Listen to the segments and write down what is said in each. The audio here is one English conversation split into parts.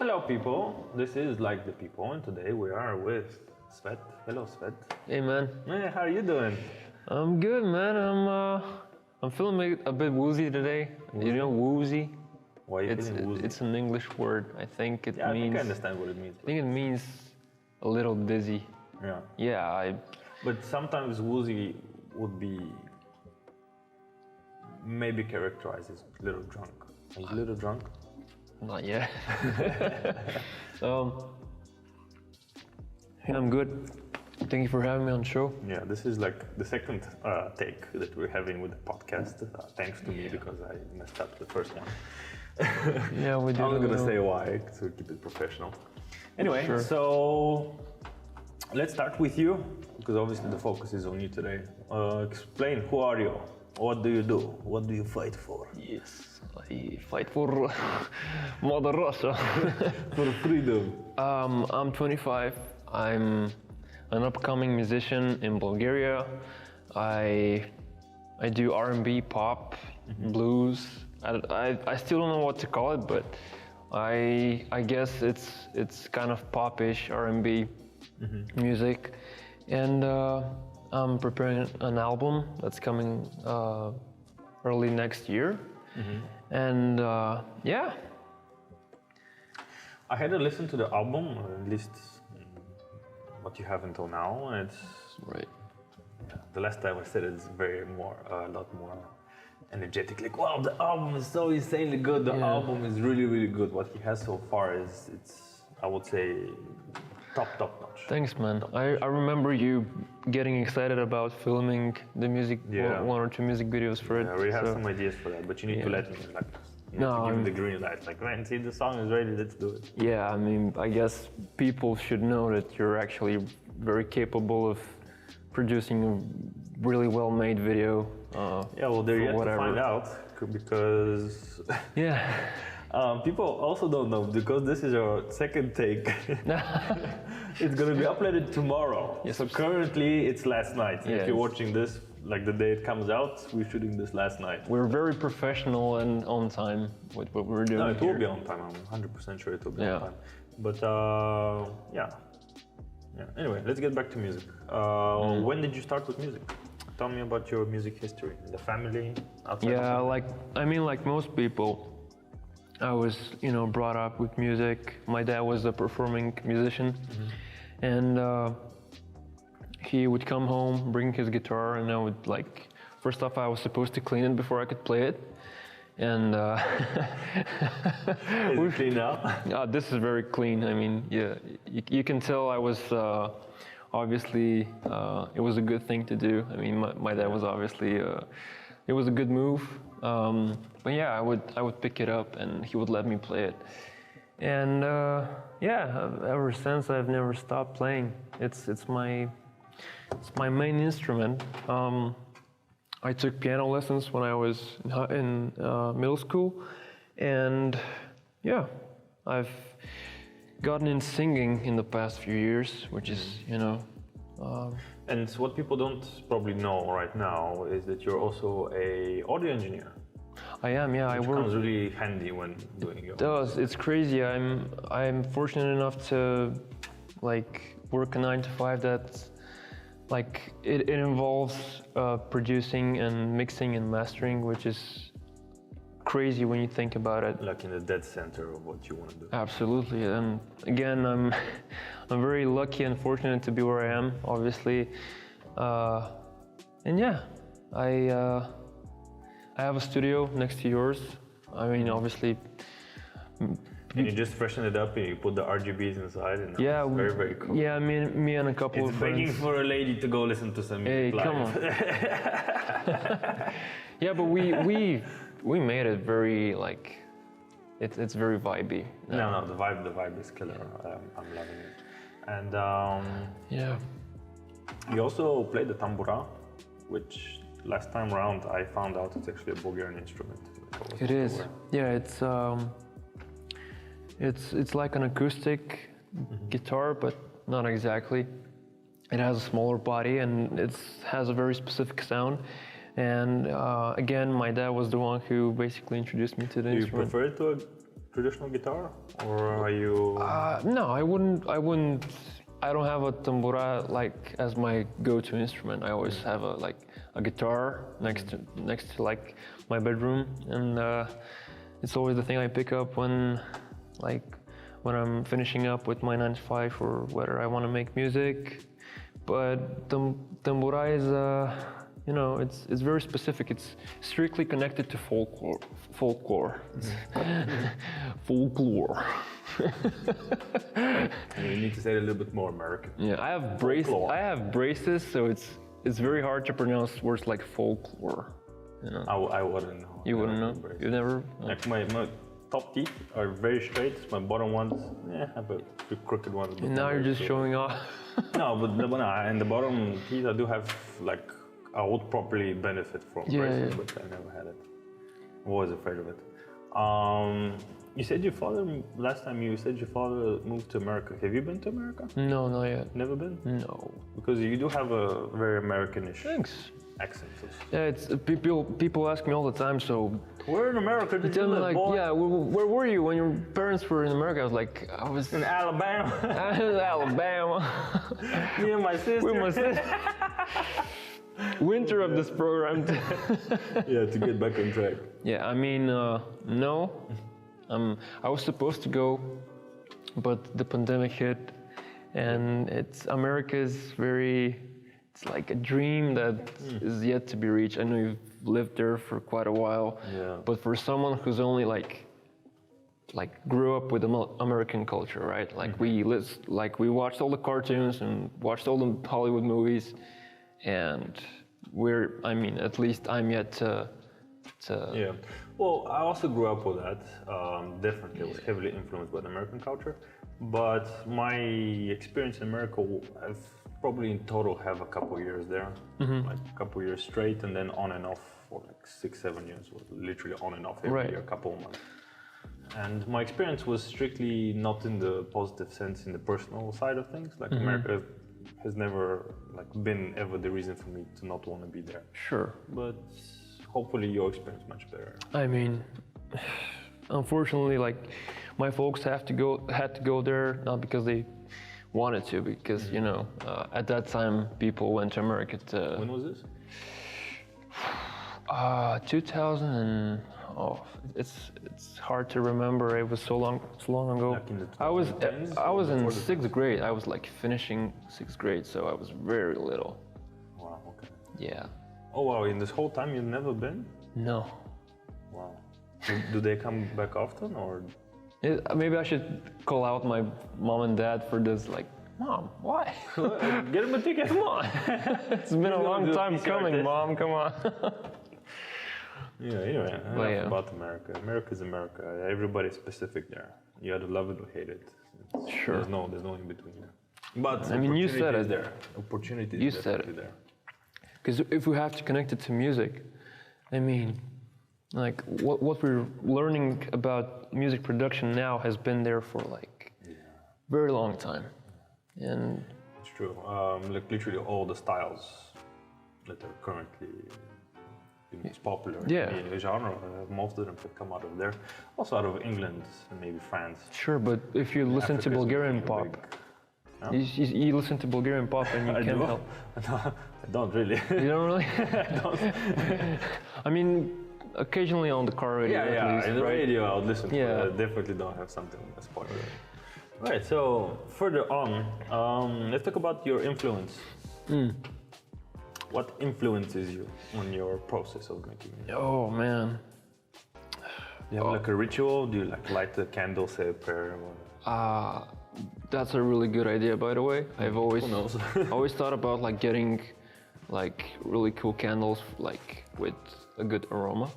hello people, this is Like the People, and today we are with Svet. Hello Svet. Hey man. Hey, how are you doing? I'm good, man. I'm feeling a bit woozy today. Woozy? You know, woozy. Why are you feeling woozy? It's an English word. I think it I means. think I understand what it means. I think it means a little dizzy. Yeah. Yeah. But sometimes woozy would be maybe characterized as a little drunk. Are you a little drunk? Not yet. Yeah, I'm good. Thank you for having me on the show. Yeah, this is like the second take that we're having with the podcast. Thanks to me because I messed up the first one. Yeah, we did. I'm not gonna say why to keep it professional. Anyway, Sure. So let's start with you because obviously the focus is on you today. Explain, who are you? What do you do? What do you fight for? Yes, I fight for Mother Russia. For freedom. I'm 25. I'm an upcoming musician in Bulgaria. I do R&B, pop, blues. I still don't know what to call it, but I guess it's kind of popish R&B music, and I'm preparing an album that's coming early next year, and yeah. I had to listen to the album, or at least what you have until now, and it's Right. the last time I said it's a lot more energetic. Like, wow, the album is so insanely good. The Yeah. album is really, really good. What he has so far it's I would say, top notch. Thanks, man. I remember you getting excited about filming the music, Yeah. one or two music videos for it. I already have so- some ideas for that, but you need to Yeah. let me like. You No, need to give me I'm- the green light. Like, man, see, the song is ready. Let's do it. Yeah, I mean, I guess people should know that you're actually very capable of producing a really well-made video. Yeah, well, they're for yet whatever. to find out because Yeah. people also don't know because this is our second take. It's gonna be uploaded tomorrow. Yes. So currently it's last night. Yeah, If you're it's- watching this, like the day it comes out, we're shooting this last night. We're very professional and on time with what we're doing. No, it will here. be on time. I'm 100% sure it will be Yeah. on time. But yeah. Anyway, let's get back to music. When did you start with music? Tell me about your music history. The family, outside. Yeah, like most people, I was, brought up with music. My dad was a performing musician, and he would come home, bring his guitar, and I would first off, I was supposed to clean it before I could play it, and Is it clean now? this is very clean. I mean, yeah, you can tell I was obviously it was a good thing to do. I mean, my dad was obviously it was a good move. But yeah, I would pick it up and he would let me play it. And yeah, ever since I've never stopped playing. It's my main instrument. I took piano lessons when I was in middle school, and yeah, I've gotten in singing in the past few years, which is, And what people don't probably know right now is that you're also a audio engineer. I am, yeah. Which I work. comes really handy when doing your. It does. It's crazy. I'm fortunate enough to work a 9 to 5 that it involves producing and mixing and mastering, which is crazy when you think about it. Like in the dead center of what you want to do. Absolutely. And again, I'm very lucky and fortunate to be where I am, obviously. And yeah, I have a studio next to yours. I mean, obviously. And you just freshen it up and you put the RGBs inside, and Yeah, it's very, very cool. Yeah, me and a couple It's of friends. begging for a lady to go listen to some music Hey, live. come on. Yeah, but we made it very it's very vibey. No, the vibe is killer. I'm loving it. And Yeah. you also play the tambura, which last time around I found out it's actually a Bulgarian instrument. It is. Yeah, it's like an acoustic guitar, but not exactly. It has a smaller body and it has a very specific sound. And again, my dad was the one who basically introduced me to the Do you instrument. prefer it to traditional guitar, or are you? No, I wouldn't. I don't have a tambura like as my go-to instrument. I always have a guitar next to like my bedroom, and it's always the thing I pick up when I'm finishing up with my 9 to 5 or whether I want to make music. But tambura is it's very specific. It's strictly connected to folklore. Folklore. You need to say it a little bit more American. Yeah, I have braces, so it's very hard to pronounce words like folklore. You know? I wouldn't know. You wouldn't know? You never? Like my top teeth are very straight. My bottom ones, have a few crooked ones. And now you're just showing off. No, but and the bottom teeth I do have like I would properly benefit from braces, but I never had it. I was afraid of it. You said your father, last time you said your father moved to America. Have you been to America? No, not yet. Never been? No. Because you do have a very Americanish Thanks. accent. Yeah, it's people ask me all the time, so... Where in America did you live, like, boy? yeah, where were you when your parents were in America? I was in Alabama. I was in Alabama. Me and my sister. With my sister. We interrupt this program. Yeah, to get back on track. Yeah, I mean, no. I was supposed to go, but the pandemic hit, and America's it's like a dream that is yet to be reached. I know you've lived there for quite a while, but for someone who's only like grew up with American culture, right? Like we watched all the cartoons and watched all the Hollywood movies, and at least I'm yet to. Yeah. Well, I also grew up with that. Definitely, I was heavily influenced by the American culture. But my experience in America, I've probably in total have a couple years there, like a couple years straight, and then on and off for like 6-7 years, literally on and off every year, a couple of months. And my experience was strictly not in the positive sense, in the personal side of things. Like America has never been ever the reason for me to not want to be there. Sure. But hopefully your experience much better. I mean, unfortunately, my folks had to go there not because they wanted to, because at that time people went to America to. When was this? 2000 and it's hard to remember. It was so long ago. Like in the I was in 6th grade. I was like finishing 6th grade, so I was very little. Wow. Okay. Yeah. Oh wow! In this whole time you've never been? No. Wow. Do they come back often, or? Maybe I should call out my mom and dad for this. Like, Mom, why? Get him a ticket. Come on. It's been a long time coming, Mom. Come on. Yeah. Anyway, enough about America. America's America. Everybody's specific there. You either love it or hate it. Sure. There's no in between there. But I mean, you said it. There. Opportunity. You said it. There. Because if we have to connect it to music, I mean, like what we're learning about music production now has been there for very long time, and it's true. Literally all the styles that are currently most popular in the genre, most of them could come out of there, also out of England and maybe France. Sure, but if you listen to Bulgarian pop. You listen to Bulgarian pop and you can't help. No, I don't really. You don't really? I don't. I mean, occasionally on the car radio. Yeah, at least, in the right? radio I would listen to it. I definitely don't have something as popular. Right, so further on, let's talk about your influence. What influences you on your process of making music? Oh man. Do you have like a ritual? Do you light a candle, say a prayer? That's a really good idea, by the way. I've always always thought about getting really cool candles with a good aroma.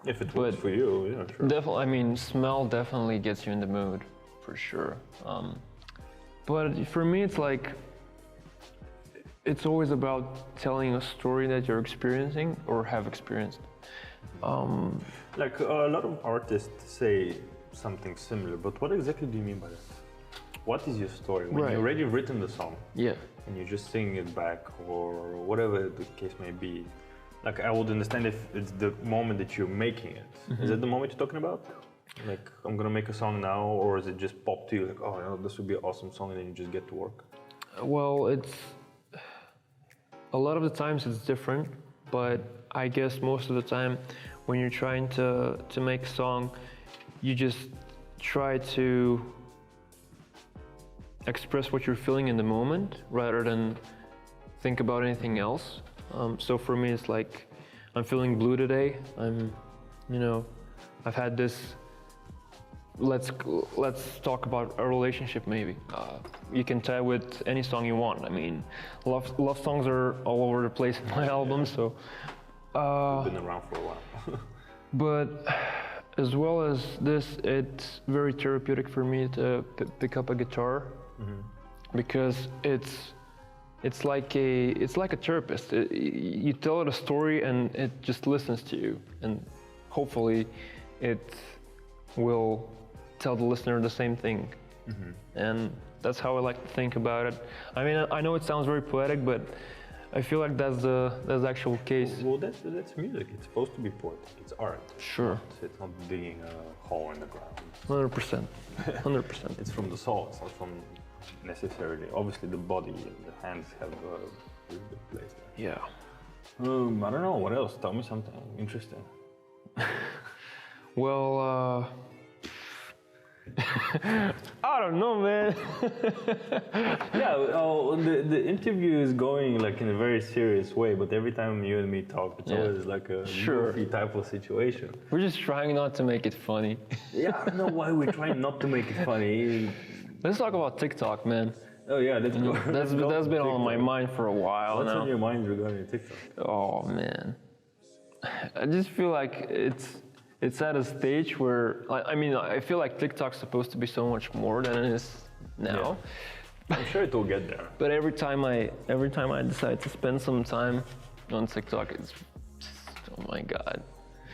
If it works for you, yeah, sure. Definitely, I mean, smell definitely gets you in the mood, for sure. But for me, it's always about telling a story that you're experiencing or have experienced. Like a lot of artists say something similar, but what exactly do you mean by that? What is your story? When you've already written the song, and you're just singing it back, or whatever the case may be. Like I would understand if it's the moment that you're making it. Is that the moment you're talking about? Like, I'm gonna make a song now, or is it just pop to you, like, oh, you know, this would be an awesome song, and then you just get to work? Well, it's a lot of the times it's different, but I guess most of the time when you're trying to make a song, you just try to express what you're feeling in the moment rather than think about anything else. So for me, it's like, I'm feeling blue today. I've had this, let's talk about a relationship maybe. You can tie with any song you want. I mean, love songs are all over the place in my album, so. You've been around for a while. But as well as this, it's very therapeutic for me to pick up a guitar, because it's like a therapist. You tell it a story and it just listens to you, and hopefully it will tell the listener the same thing. And that's how I like to think about it. I mean, I know it sounds very poetic, but I feel like that's the actual case. Well, that's music. It's supposed to be poetic. It's art. Sure. It's not digging a hole in the ground. 100%. 100%. It's from the soul. It's not from necessarily. Obviously, the body and the hands have a really good place there. Yeah. I don't know. What else? Tell me something interesting. Well, I don't know, man. Yeah, the interview is going like in a very serious way, but every time you and me talk, it's always like a goofy type of situation. We're just trying not to make it funny. Yeah, I don't know why we're trying not to make it funny. Let's talk about TikTok, man. Oh yeah, let's go. That's been on my mind for a while What's now. on your mind regarding TikTok? Oh man, I just feel like it's at a stage where, I mean, I feel like TikTok's supposed to be so much more than it is now. Yeah. I'm sure it will get there. But every time I decide to spend some time on TikTok, it's just, oh my god.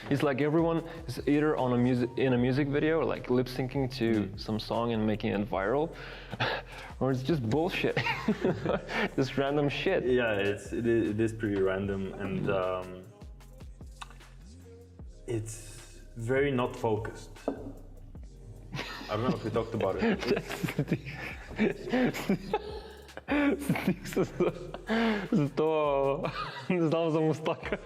It's like everyone is either in a music video, like lip syncing to some song and making it viral, or it's just bullshit, just random shit. Yeah, it is pretty random, and it's very not focused. I don't know if we talked about it. Знам за мустака.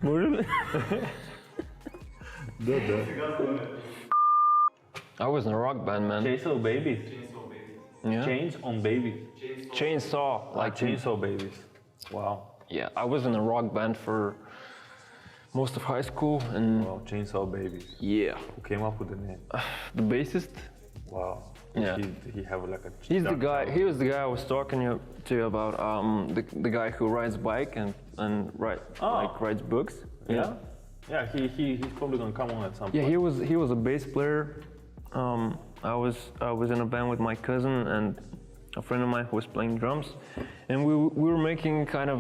Може ли? Да. I was in a rock band, man. Chainsaw Babies. Yeah. Chains on Babies. Chainsaw, Like Chainsaw Babies. Wow. Yeah, I was in a rock band for most of high school, and Wow, Chainsaw Babies. yeah, Who came up with the name? the bassist. Wow. Yeah. He have like a. He's the dark guy. side? He was the guy I was talking to you about. The guy who rides bike and writes books. Yeah. Yeah. He's probably gonna come on at some Yeah, point. he was a bass player. I was in a band with my cousin and a friend of mine who was playing drums, and we were making kind of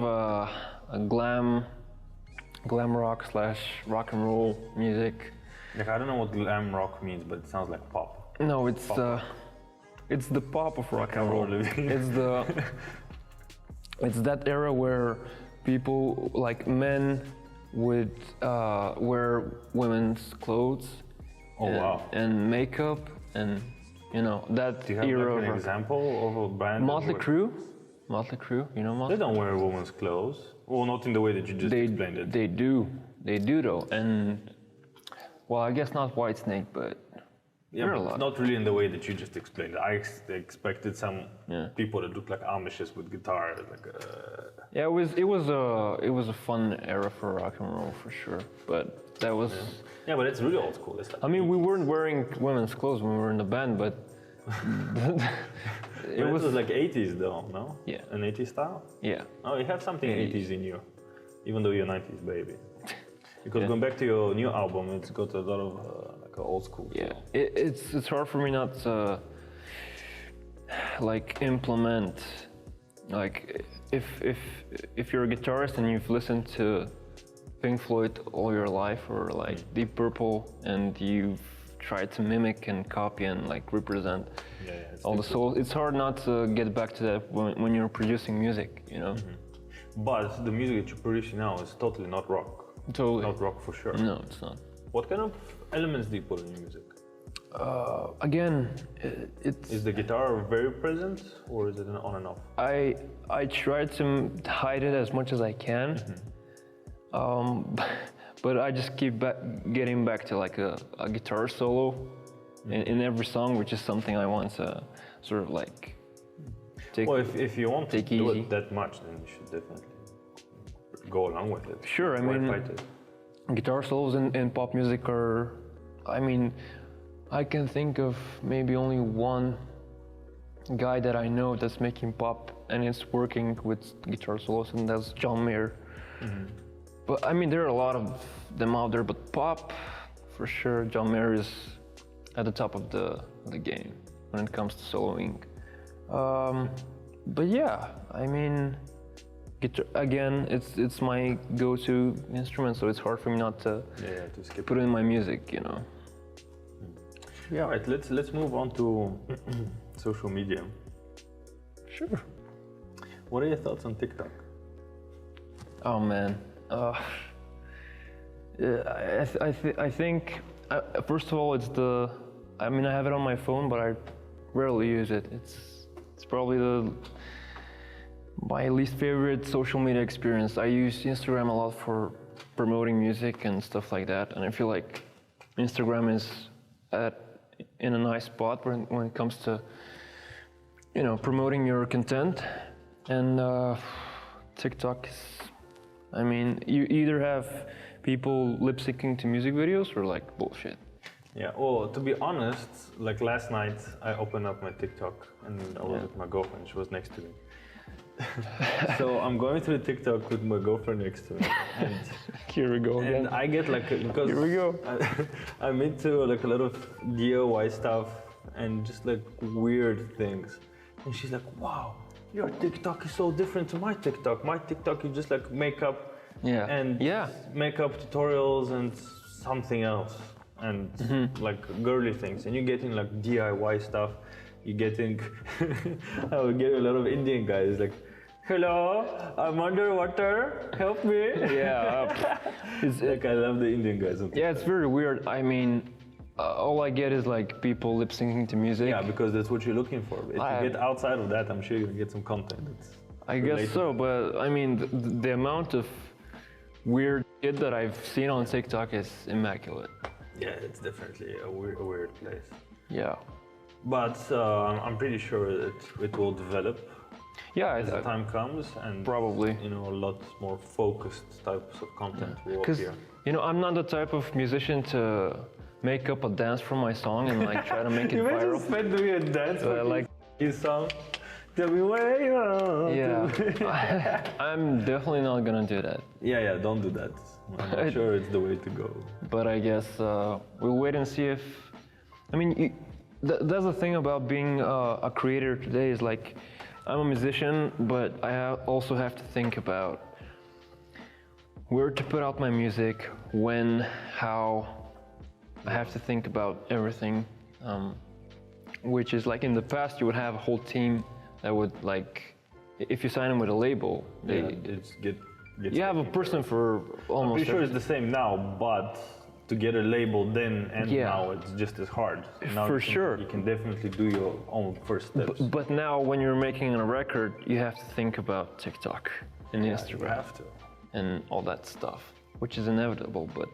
a glam rock / rock and roll music. Like, I don't know what glam rock means, but it sounds like pop. No, it's the pop of rock and roll. It's that era where people, like men, would wear women's clothes. Oh, wow. And makeup, and that Do you have era like an of example of a band? that Motley would- Crue. Motley Crue, you know They Motley? don't wear women's clothes. Well, not in the way that you just explained it. They do though, and well, I guess not Whitesnake, but Yeah, there are but a lot. not really in the way that you just explained it. I expected some Yeah. people that look like Amishes with guitar. Like, Yeah, it was a fun era for rock and roll for sure, but that was. yeah, but it's really old school. It's like, I mean, we weren't wearing women's clothes when we were in the band, but it was like 80s though, no? Yeah. An 80s style? yeah. Oh, you have something 80s in you, even though you're 90s baby. Because Yeah. going back to your new album, it's got a lot of like old school. Yeah, feel. it's hard for me not to like implement, like if you're a guitarist and you've listened to Pink Floyd all your life, or like Deep Purple, and you've try to mimic and copy and like represent all the difficult. soul. It's hard not to get back to that when you're producing music, you know. But the music that you're producing now is totally not rock. Totally. Not rock for sure. No, it's not. What kind of elements do you put in your music? Again, it's. Is the guitar very present, or is it an on and off? I try to hide it as much as I can, but I just keep getting back to like a guitar solo in every song, which is something I want to sort of like take. Well, if you want to take do easy. it that much, then you should definitely go along with it. Sure, I Why mean, fight it? guitar solos in pop music are, I mean, I can think of maybe only one guy that I know that's making pop and it's working with guitar solos, and that's John Mayer. But I mean, there are a lot of them out there, but pop, for sure, John Mayer is at the top of the game when it comes to soloing. But yeah, I mean, guitar, again, it's my go-to instrument, so it's hard for me not to To skip put it in my music, you know. Yeah, right. Let's move on to social media. Sure. What are your thoughts on TikTok? Oh man, yeah, I think first of all it's I mean I have it on my phone, but I rarely use it. It's probably my least favorite social media experience. I use Instagram a lot for promoting music and stuff like that, and I feel like Instagram is in a nice spot when it comes to, you know, promoting your content, and TikTok is, I mean, you either have people lip syncing to music videos or like bullshit. Yeah, well, to be honest, like last night I opened up my TikTok and I was with my girlfriend, she was next to me. So I'm going through TikTok with my girlfriend next to me, and Here we go again. and I get like, because Here we go. I'm into like a lot of DIY stuff and just like weird things. And she's like, wow, your TikTok is so different to my TikTok. My TikTok is just like makeup and makeup tutorials and something else and like girly things. And you're getting like DIY stuff. You're getting, I would get a lot of Indian guys like, hello, I'm underwater, help me. Yeah, It's like, I love the Indian guys. yeah, it's very weird. I mean, all I get is like people lip syncing to music. Yeah, because that's what you're looking for. If you get outside of that, I'm sure you'll get some content. I guess so, but I mean, the amount of weird shit that I've seen on TikTok is immaculate. Yeah, it's definitely a weird place. Yeah. But I'm pretty sure it will develop Yeah, as the time comes, and probably. you know, a lot more focused types of content will Because, appear. you know, I'm not the type of musician to make up a dance for my song and like try to make it viral. Svet doing a dance for like his song. Tell me where you are. Yeah, I'm definitely not gonna do that. Yeah, don't do that. I'm not sure it's the way to go. But I guess we'll wait and see if. I mean, that's the thing about being a creator today is like, I'm a musician, but I also have to think about where to put out my music, when, how. I have to think about everything, which is like in the past you would have a whole team that would like, if you sign them with a label, you have a person for almost. I'm pretty sure it's the same now, but to get a label then and now it's just as hard. Now for sure. You can definitely do your own first steps. But now when you're making a record, you have to think about TikTok and Instagram. You have to. And all that stuff, which is inevitable, but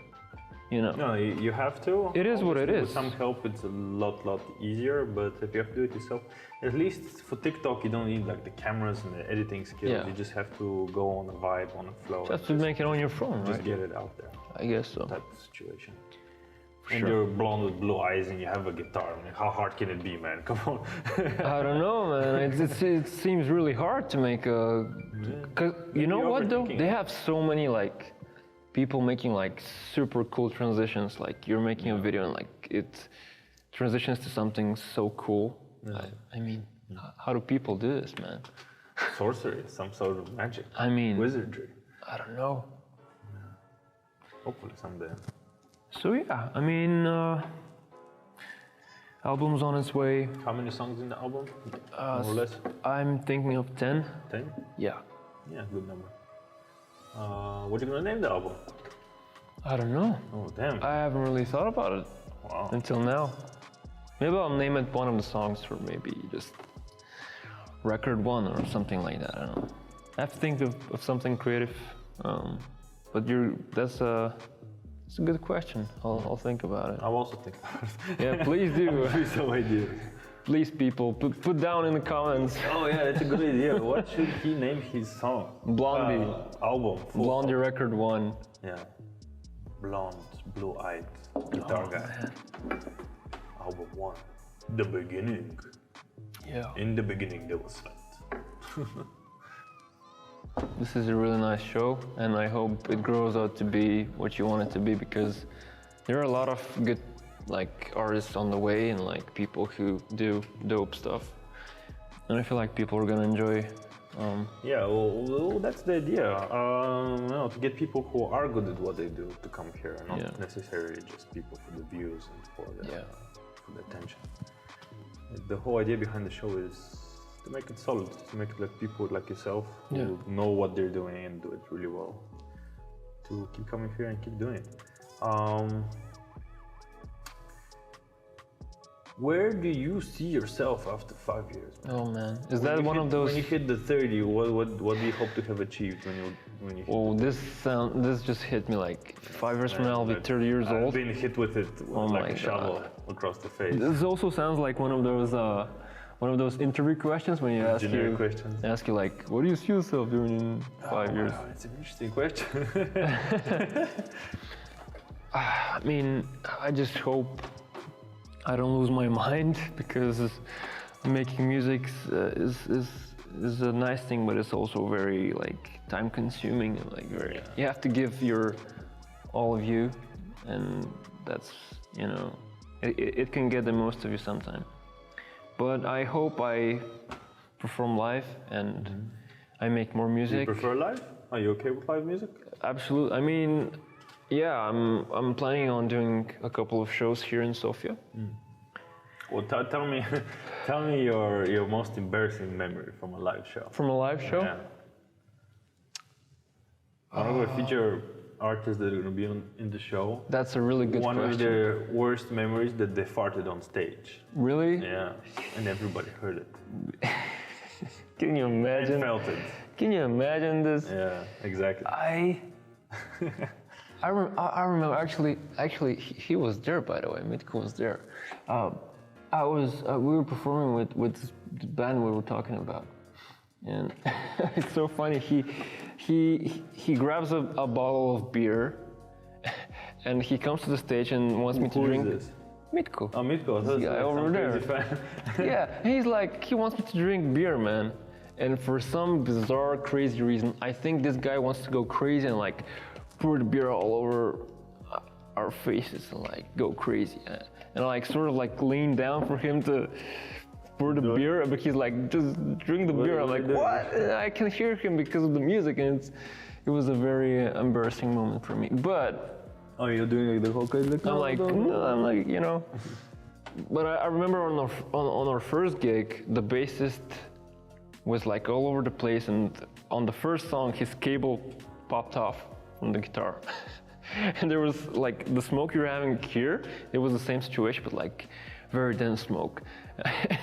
you know. No, you have to. It is what it is. With some help, it's a lot easier, but if you have to do it yourself, at least for TikTok, you don't need like the cameras and the editing skills. Yeah. You just have to go on a vibe, on a flow. Just to make it on your phone, Just right? get it out there. I guess so. Type of situation. And you're blonde with blue eyes and you have a guitar. I mean, how hard can it be, man? Come on. I don't know, man. It seems really hard to make a. Cause you know what though? They have so many like people making like super cool transitions. Like you're making a video and like it transitions to something so cool. Yeah. I mean, how do people do this, man? Sorcery, some sort of magic. I mean, wizardry. I don't know. Hopefully someday. So yeah, I mean, Album's on its way. How many songs in the album? More or less? I'm thinking of 10. 10? Yeah. Yeah, good number. What are you gonna name the album? I don't know. Oh, damn. I haven't really thought about it Wow. until now. Maybe I'll name it one of the songs, or maybe just Record 1 or something like that. I don't know. I have to think of something creative. But that's a good question. I'll think about it. I'll also think about it. Yeah, please do. Some ideas. Please, people, put down in the comments. Oh yeah, that's a good idea. What should he name his song? Blondie. Album. Blondie Record 1. Yeah. Blonde, blue-eyed guitar guy. Man. Album 1. The beginning. Yeah. In the beginning there was Svet. This is a really nice show, and I hope it grows out to be what you want it to be, because there are a lot of good artists on the way, and people who do dope stuff, and I feel like people are gonna enjoy. Yeah, well, that's the idea. To get people who are good at what they do to come here, not necessarily just people for the views and for the attention. The whole idea behind the show is to make it solid, to make it like people like yourself who know what they're doing and do it really well, to keep coming here and keep doing it. Where do you see yourself after 5 years? Man? Oh man, is that one of those? When you hit the 30, what do you hope to have achieved when you? Oh, this just hit me like 5 years from now I'll be 30 years old. I've been hit with it like a shovel across the face. This also sounds like one of those interview questions when you ask you like, what do you see yourself doing in 5 years? Wow, it's an interesting question. I mean, I just hope I don't lose my mind, because making music is a nice thing, but it's also very time consuming and very. You have to give all of you, and that's it can get the most of you sometimes. But I hope I perform live and I make more music. You prefer live? Are you okay with live music? Absolutely. I mean, yeah, I'm planning on doing a couple of shows here in Sofia. Well, tell me your most embarrassing memory from a live show. From a live show? Yeah. One of the feature artists that are going to be in the show. That's a really good question. One of their worst memories that they farted on stage. Really? Yeah, and everybody heard it. Can you imagine? And felt it. Can you imagine this? Yeah, exactly. I remember actually he was there, by the way. Mitko was there. We were performing with the band we were talking about, and it's so funny. He grabs a bottle of beer, and he comes to the stage and wants me to drink. Who is this? Mitko. Oh, Mitko. This guy over there. Yeah, he's like, he wants me to drink beer, man. And for some bizarre, crazy reason, I think this guy wants to go crazy and pour the beer all over our faces and go crazy. And I sort of lean down for him to pour the beer, but he's like, just drink the beer. I'm like, what? And I can hear him because of the music, and it was a very embarrassing moment for me. But oh, you're doing the whole crazy. I'm like, But I remember on our first gig, the bassist was all over the place, and on the first song, his cable popped off from the guitar. And there was the smoke you're having here, it was the same situation, but very dense smoke.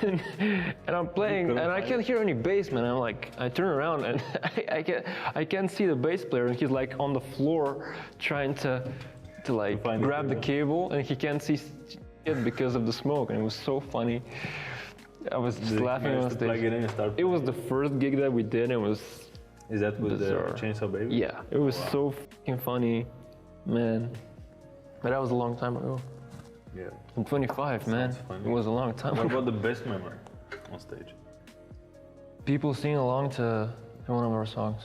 and I'm playing, and I can't hear any bass, man. I turn around and I can't see the bass player, and he's on the floor trying to grab the cable, and he can't see it because of the smoke, and it was so funny. I was just laughing on stage. It was the first gig that we did, and it was. Is that with bizarre. the Chainsaw Baby? Yeah, it was so fucking funny, man. But that was a long time ago. Yeah. I'm 25, man. It was a long time What ago. about the best memory on stage? People singing along to one of our songs.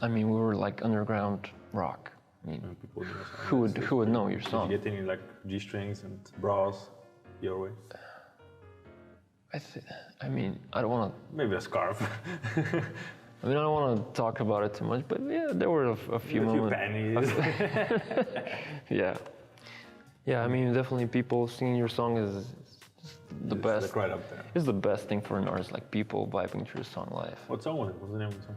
We were underground rock. People who would know your song? Did you get any G-strings and bras your way? I don't want to. Maybe a scarf. I don't want to talk about it too much, but yeah, there were a few moments. A few pennies. Yeah. Yeah, definitely people singing your song is the It's best. like right up there. It's the best thing for an artist, like people vibing through a song live. What song was it? What's the name of the song?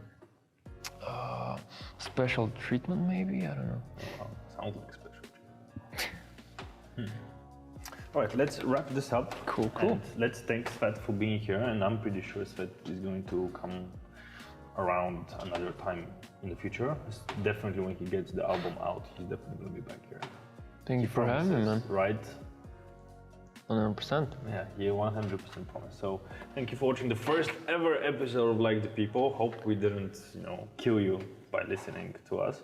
Special treatment, maybe? I don't know. Wow, sounds like special. All right, let's wrap this up. Cool. And let's thank Svet for being here, and I'm pretty sure Svet is going to come around another time in the future. It's definitely when he gets the album out, he's definitely going to be back here. Thank you for having me, man. Right? 100%. Yeah, 100% promise. So thank you for watching the first ever episode of Like the People. Hope we didn't, kill you by listening to us.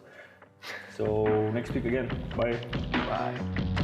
So next week again. Bye. Bye.